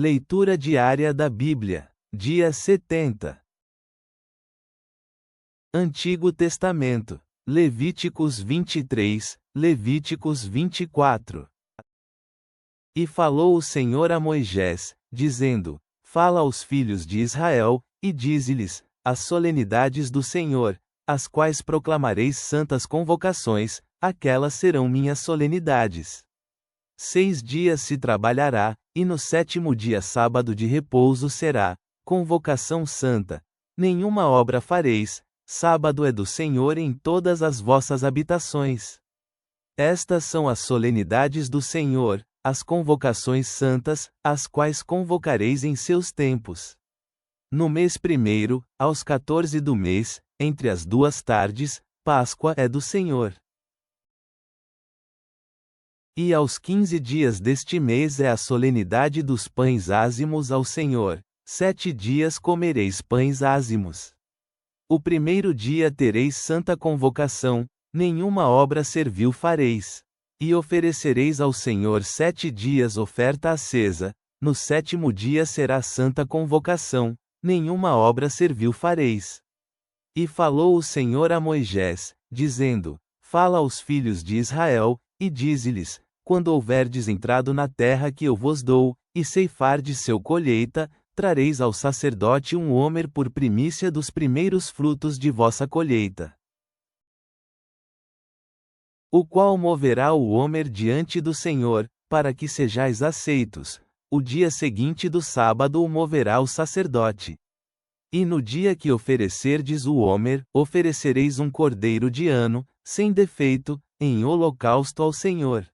Leitura diária da Bíblia. Dia 70. Antigo Testamento. Levíticos 23, Levíticos 24. E falou o Senhor a Moisés, dizendo: Fala aos filhos de Israel, e dize-lhes: as solenidades do Senhor, as quais proclamareis santas convocações, aquelas serão minhas solenidades. 6 dias se trabalhará, e no 7º dia sábado de repouso será, convocação santa. Nenhuma obra fareis, sábado é do Senhor em todas as vossas habitações. Estas são as solenidades do Senhor, as convocações santas, as quais convocareis em seus tempos. No mês 1º, aos 14 do mês, entre as 2 tardes, Páscoa é do Senhor. E aos 15 dias deste mês é a solenidade dos pães ázimos ao Senhor. 7 dias comereis pães ázimos. O 1º dia tereis santa convocação, nenhuma obra servil fareis. E oferecereis ao Senhor 7 dias oferta acesa, no 7º dia será santa convocação, nenhuma obra servil fareis. E falou o Senhor a Moisés, dizendo: Fala aos filhos de Israel, e dize-lhes: quando houverdes entrado na terra que eu vos dou, e ceifardes seu colheita, trareis ao sacerdote um homer por primícia dos primeiros frutos de vossa colheita. O qual moverá o homer diante do Senhor, para que sejais aceitos. O dia seguinte do sábado o moverá o sacerdote. E no dia que oferecerdes o homer, oferecereis um cordeiro de ano, sem defeito, em holocausto ao Senhor.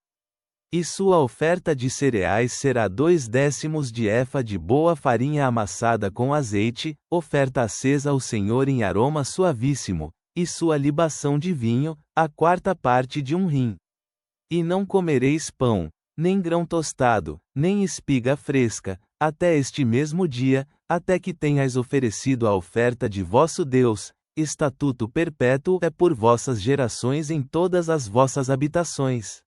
E sua oferta de cereais será 2/10 de efa de boa farinha amassada com azeite, oferta acesa ao Senhor em aroma suavíssimo, e sua libação de vinho, a 4ª parte de um hin. E não comereis pão, nem grão tostado, nem espiga fresca, até este mesmo dia, até que tenhais oferecido a oferta de vosso Deus. Estatuto perpétuo é por vossas gerações em todas as vossas habitações.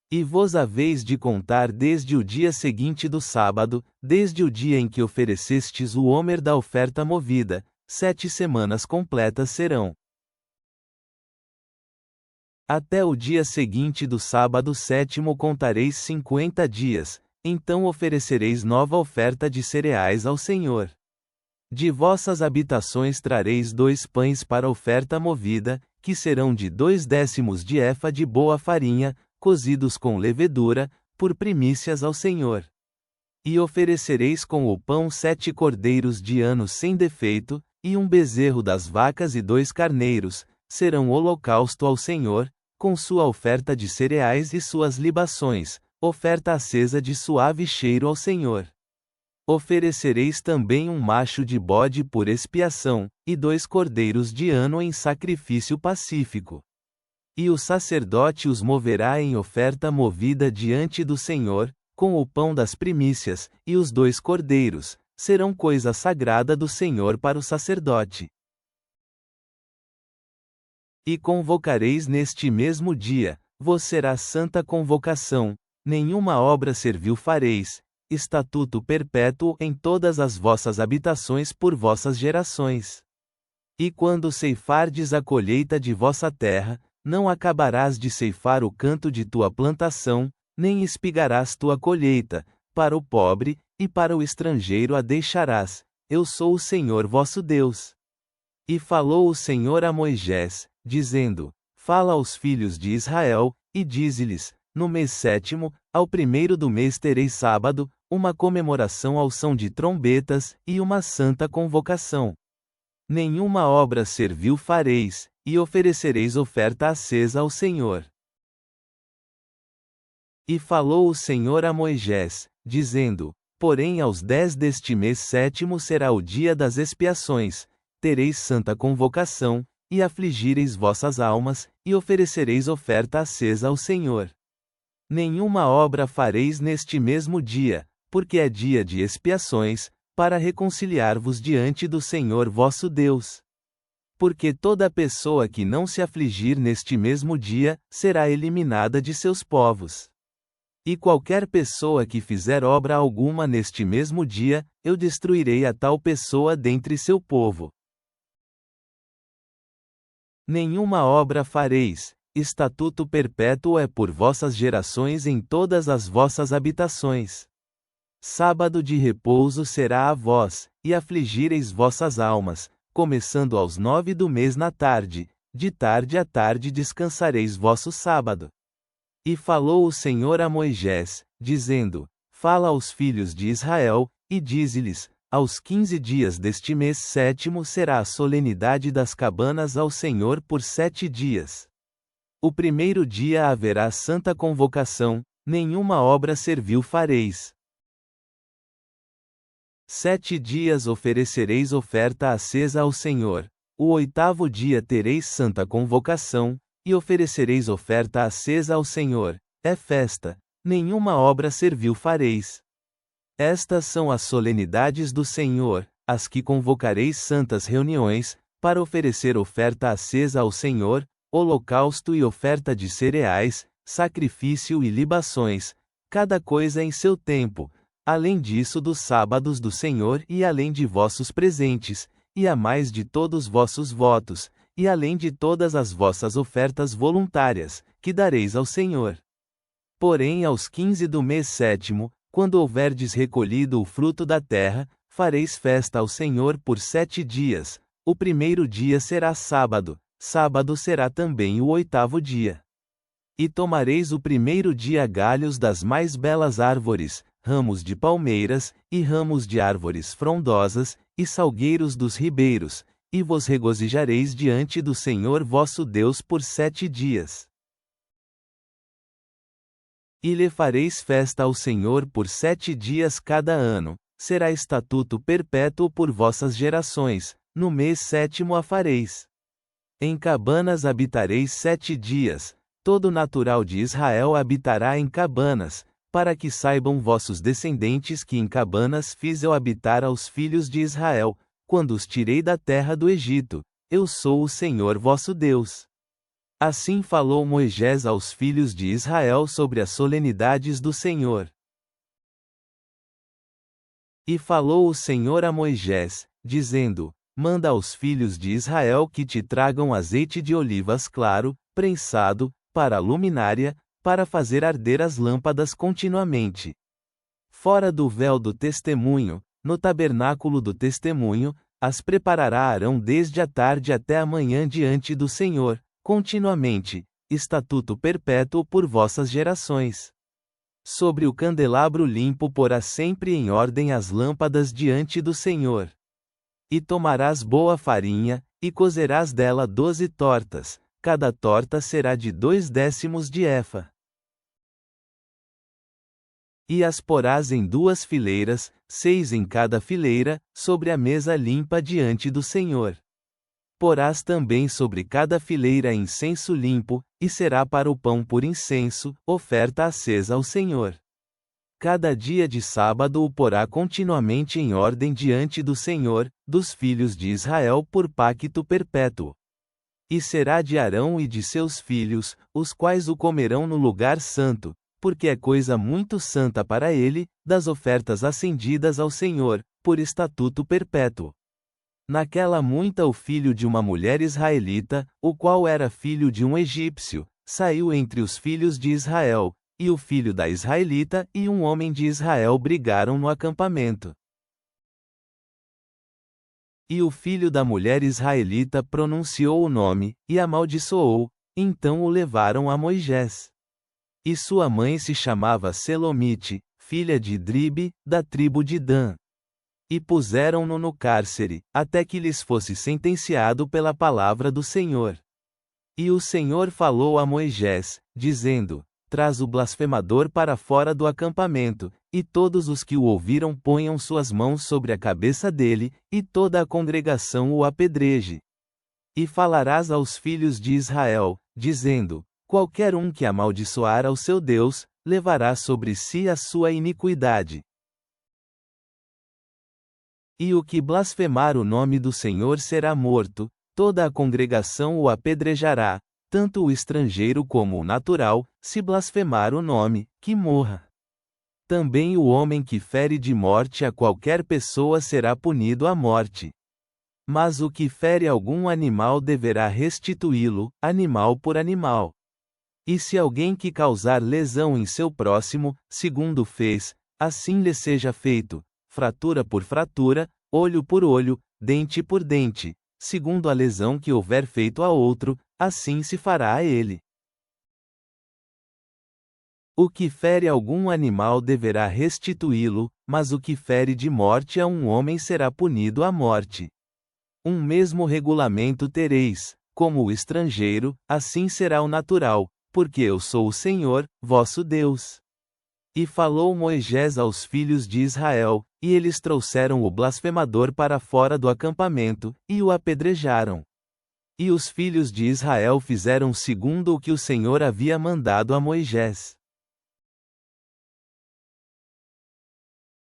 E vos haveis de contar desde o dia seguinte do sábado, desde o dia em que oferecestes o homer da oferta movida, 7 semanas completas serão. Até o dia seguinte do sábado 7º contareis 50 dias, então oferecereis nova oferta de cereais ao Senhor. De vossas habitações trareis 2 pães para oferta movida, que serão de 2/10 de efa de boa farinha, cozidos com levedura, por primícias ao Senhor. E oferecereis com o pão 7 cordeiros de ano sem defeito, e um bezerro das vacas e 2 carneiros, serão holocausto ao Senhor, com sua oferta de cereais e suas libações, oferta acesa de suave cheiro ao Senhor. Oferecereis também um macho de bode por expiação, e 2 cordeiros de ano em sacrifício pacífico. E o sacerdote os moverá em oferta movida diante do Senhor, com o pão das primícias, e os 2 cordeiros, serão coisa sagrada do Senhor para o sacerdote. E convocareis neste mesmo dia, vos será santa convocação, nenhuma obra servil fareis, estatuto perpétuo em todas as vossas habitações por vossas gerações. E quando ceifardes a colheita de vossa terra, não acabarás de ceifar o canto de tua plantação, nem espigarás tua colheita, para o pobre, e para o estrangeiro a deixarás. Eu sou o Senhor vosso Deus. E falou o Senhor a Moisés, dizendo: Fala aos filhos de Israel, e dize-lhes: no mês 7º, ao 1º do mês tereis sábado, uma comemoração ao som de trombetas, e uma santa convocação. Nenhuma obra servil fareis, e oferecereis oferta acesa ao Senhor. E falou o Senhor a Moisés, dizendo: porém aos 10 deste mês 7º será o dia das expiações, tereis santa convocação, e afligireis vossas almas, e oferecereis oferta acesa ao Senhor. Nenhuma obra fareis neste mesmo dia, porque é dia de expiações, para reconciliar-vos diante do Senhor vosso Deus. Porque toda pessoa que não se afligir neste mesmo dia, será eliminada de seus povos. E qualquer pessoa que fizer obra alguma neste mesmo dia, eu destruirei a tal pessoa dentre seu povo. Nenhuma obra fareis, estatuto perpétuo é por vossas gerações em todas as vossas habitações. Sábado de repouso será a vós, e afligireis vossas almas, começando aos 9 do mês na tarde, de tarde a tarde descansareis vosso sábado. E falou o Senhor a Moisés, dizendo: Fala aos filhos de Israel, e dize-lhes: Aos 15 dias deste mês sétimo será a solenidade das cabanas ao Senhor por 7 dias. O primeiro dia haverá santa convocação, nenhuma obra servil fareis. 7 dias oferecereis oferta acesa ao Senhor. O 8º dia tereis santa convocação, e oferecereis oferta acesa ao Senhor. É festa, nenhuma obra servil fareis. Estas são as solenidades do Senhor, as que convocareis santas reuniões, para oferecer oferta acesa ao Senhor, holocausto e oferta de cereais, sacrifício e libações, cada coisa em seu tempo, além disso dos sábados do Senhor e além de vossos presentes, e a mais de todos vossos votos, e além de todas as vossas ofertas voluntárias, que dareis ao Senhor. Porém aos 15 do mês sétimo, quando houverdes recolhido o fruto da terra, fareis festa ao Senhor por 7 dias, o primeiro dia será sábado, sábado será também o 8º dia. E tomareis o primeiro dia galhos das mais belas árvores, ramos de palmeiras, e ramos de árvores frondosas, e salgueiros dos ribeiros, e vos regozijareis diante do Senhor vosso Deus por 7 dias. E lhe fareis festa ao Senhor por 7 dias cada ano, será estatuto perpétuo por vossas gerações, no mês sétimo a fareis. Em cabanas habitareis 7 dias, todo natural de Israel habitará em cabanas, para que saibam vossos descendentes que em cabanas fiz eu habitar aos filhos de Israel, quando os tirei da terra do Egito. Eu sou o Senhor vosso Deus. Assim falou Moisés aos filhos de Israel sobre as solenidades do Senhor. E falou o Senhor a Moisés, dizendo: Manda aos filhos de Israel que te tragam azeite de olivas claro, prensado, para a luminária, para fazer arder as lâmpadas continuamente. Fora do véu do testemunho, no tabernáculo do testemunho, as preparará Arão desde a tarde até a manhã diante do Senhor, continuamente, estatuto perpétuo por vossas gerações. Sobre o candelabro limpo porás sempre em ordem as lâmpadas diante do Senhor. E tomarás boa farinha, e cozerás dela 12 tortas, cada torta será de 2/10 de efa. E as porás em 2 fileiras, 6 em cada fileira, sobre a mesa limpa diante do Senhor. Porás também sobre cada fileira incenso limpo, e será para o pão por incenso, oferta acesa ao Senhor. Cada dia de sábado o porá continuamente em ordem diante do Senhor, dos filhos de Israel por pacto perpétuo. E será de Arão e de seus filhos, os quais o comerão no lugar santo, porque é coisa muito santa para ele, das ofertas acendidas ao Senhor, por estatuto perpétuo. Naquela muita o filho de uma mulher israelita, o qual era filho de um egípcio, saiu entre os filhos de Israel, e o filho da israelita e um homem de Israel brigaram no acampamento. E o filho da mulher israelita pronunciou o nome, e amaldiçoou, então o levaram a Moisés. E sua mãe se chamava Selomite, filha de Dribe, da tribo de Dan. E puseram-no no cárcere, até que lhes fosse sentenciado pela palavra do Senhor. E o Senhor falou a Moisés, dizendo: Traz o blasfemador para fora do acampamento, e todos os que o ouviram ponham suas mãos sobre a cabeça dele, e toda a congregação o apedreje. E falarás aos filhos de Israel, dizendo: Qualquer um que amaldiçoar ao seu Deus, levará sobre si a sua iniquidade. E o que blasfemar o nome do Senhor será morto, toda a congregação o apedrejará, tanto o estrangeiro como o natural, se blasfemar o nome, que morra. Também o homem que fere de morte a qualquer pessoa será punido à morte. Mas o que fere algum animal deverá restituí-lo, animal por animal. E se alguém que causar lesão em seu próximo, segundo fez, assim lhe seja feito, fratura por fratura, olho por olho, dente por dente, segundo a lesão que houver feito a outro, assim se fará a ele. O que fere algum animal deverá restituí-lo, mas o que fere de morte a um homem será punido à morte. Um mesmo regulamento tereis, como o estrangeiro, assim será o natural, porque eu sou o Senhor, vosso Deus. E falou Moisés aos filhos de Israel, e eles trouxeram o blasfemador para fora do acampamento, e o apedrejaram. E os filhos de Israel fizeram segundo o que o Senhor havia mandado a Moisés.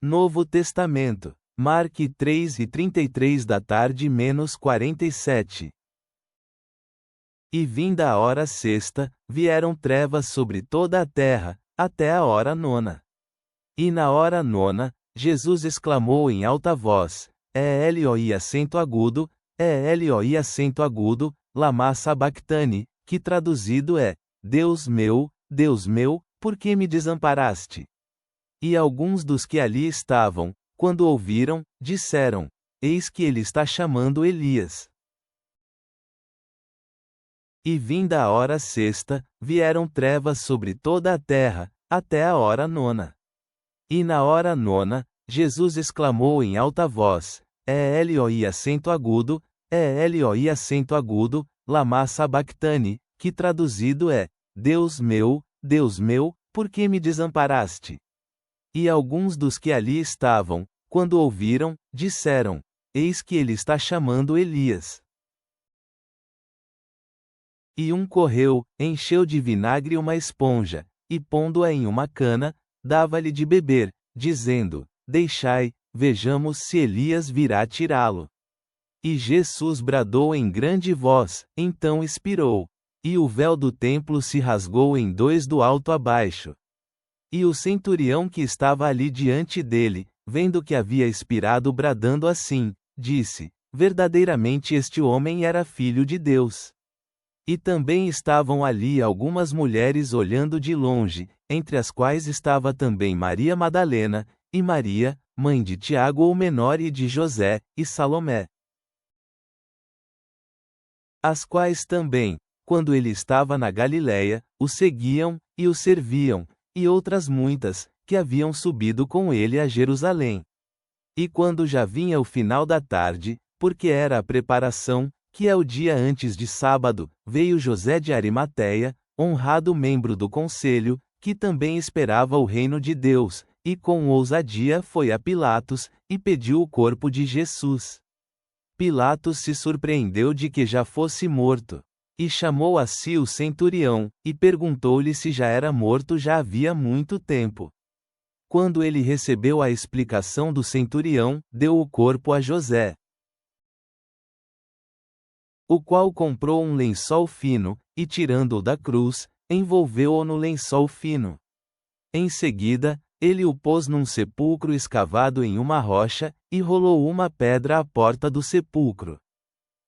Novo Testamento. Marque 3:33 E vinda a hora sexta, vieram trevas sobre toda a terra, até a hora nona. E na hora nona, Jesus exclamou em alta voz, Eloi acento agudo, Eloi acento agudo, lama sabactani, que traduzido é, Deus meu, por que me desamparaste? E alguns dos que ali estavam, quando ouviram, disseram, eis que ele está chamando Elias. E vinda a hora sexta, vieram trevas sobre toda a terra, até a hora nona. E na hora nona, Jesus exclamou em alta voz, Eloi acento agudo, lama sabactani, que traduzido é, Deus meu, por que me desamparaste? E alguns dos que ali estavam, quando ouviram, disseram, eis que ele está chamando Elias. E um correu, encheu de vinagre uma esponja, e pondo-a em uma cana, dava-lhe de beber, dizendo, deixai, vejamos se Elias virá tirá-lo. E Jesus bradou em grande voz, então expirou. E o véu do templo se rasgou em dois do alto a baixo. E o centurião que estava ali diante dele, vendo que havia expirado bradando assim, disse, verdadeiramente este homem era filho de Deus. E também estavam ali algumas mulheres olhando de longe, entre as quais estava também Maria Madalena, e Maria, mãe de Tiago o menor e de José, e Salomé. As quais também, quando ele estava na Galiléia, o seguiam, e o serviam, e outras muitas, que haviam subido com ele a Jerusalém. E quando já vinha o final da tarde, porque era a preparação, que é o dia antes de sábado, veio José de Arimateia, honrado membro do conselho, que também esperava o reino de Deus, e com ousadia foi a Pilatos, e pediu o corpo de Jesus. Pilatos se surpreendeu de que já fosse morto. E chamou a si o centurião, e perguntou-lhe se já era morto já havia muito tempo. Quando ele recebeu a explicação do centurião, deu o corpo a José, o qual comprou um lençol fino, e tirando-o da cruz, envolveu-o no lençol fino. Em seguida, ele o pôs num sepulcro escavado em uma rocha, e rolou uma pedra à porta do sepulcro.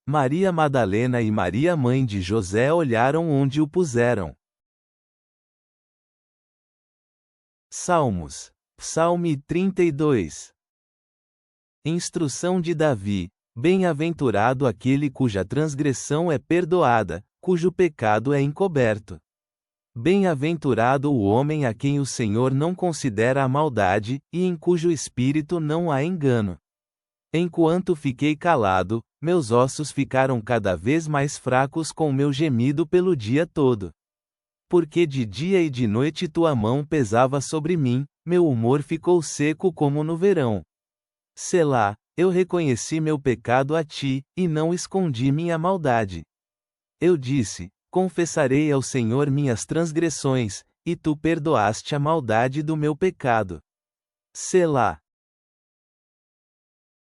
Maria Madalena e Maria mãe de José olharam onde o puseram. Salmos. Psalme 32. Instrução de Davi. Bem-aventurado aquele cuja transgressão é perdoada, cujo pecado é encoberto. Bem-aventurado o homem a quem o Senhor não considera a maldade, e em cujo espírito não há engano. Enquanto fiquei calado, meus ossos ficaram cada vez mais fracos com meu gemido pelo dia todo. Porque de dia e de noite tua mão pesava sobre mim, meu humor ficou seco como no verão. Selá, eu reconheci meu pecado a ti, e não escondi minha maldade. Eu disse, confessarei ao Senhor minhas transgressões, e tu perdoaste a maldade do meu pecado. Selá.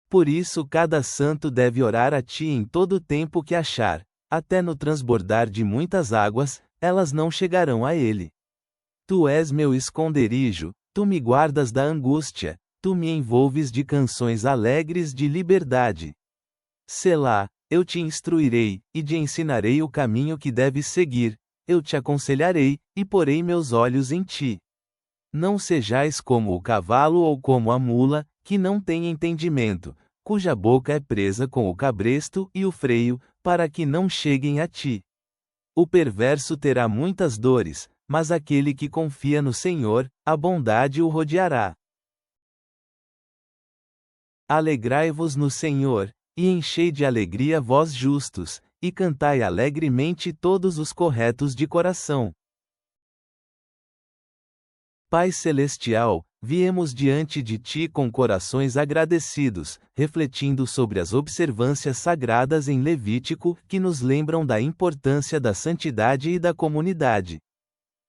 Por isso cada santo deve orar a ti em todo tempo que achar, Até no transbordar de muitas águas, elas não chegarão a ele. Tu és meu esconderijo, tu me guardas da angústia, tu me envolves de canções alegres de liberdade. Selá, eu te instruirei, e te ensinarei o caminho que deves seguir, eu te aconselharei, e porei meus olhos em ti. Não sejais como o cavalo ou como a mula, que não tem entendimento, cuja boca é presa com o cabresto e o freio, para que não cheguem a ti. O perverso terá muitas dores, mas aquele que confia no Senhor, a bondade o rodeará. Alegrai-vos no Senhor, e enchei de alegria vós justos, e cantai alegremente todos os corretos de coração. Pai Celestial, viemos diante de Ti com corações agradecidos, refletindo sobre as observâncias sagradas em Levítico, que nos lembram da importância da santidade e da comunidade.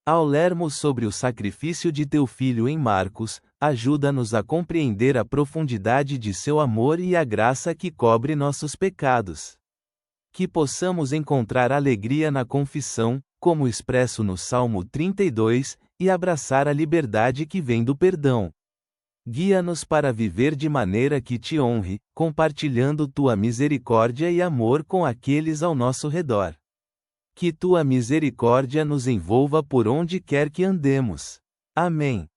Ao lermos sobre o sacrifício de Teu Filho em Marcos, ajuda-nos a compreender a profundidade de Seu amor e a graça que cobre nossos pecados. Que possamos encontrar alegria na confissão, como expresso no Salmo 32, e abraçar a liberdade que vem do perdão. Guia-nos para viver de maneira que Te honre, compartilhando Tua misericórdia e amor com aqueles ao nosso redor. Que Tua misericórdia nos envolva por onde quer que andemos. Amém.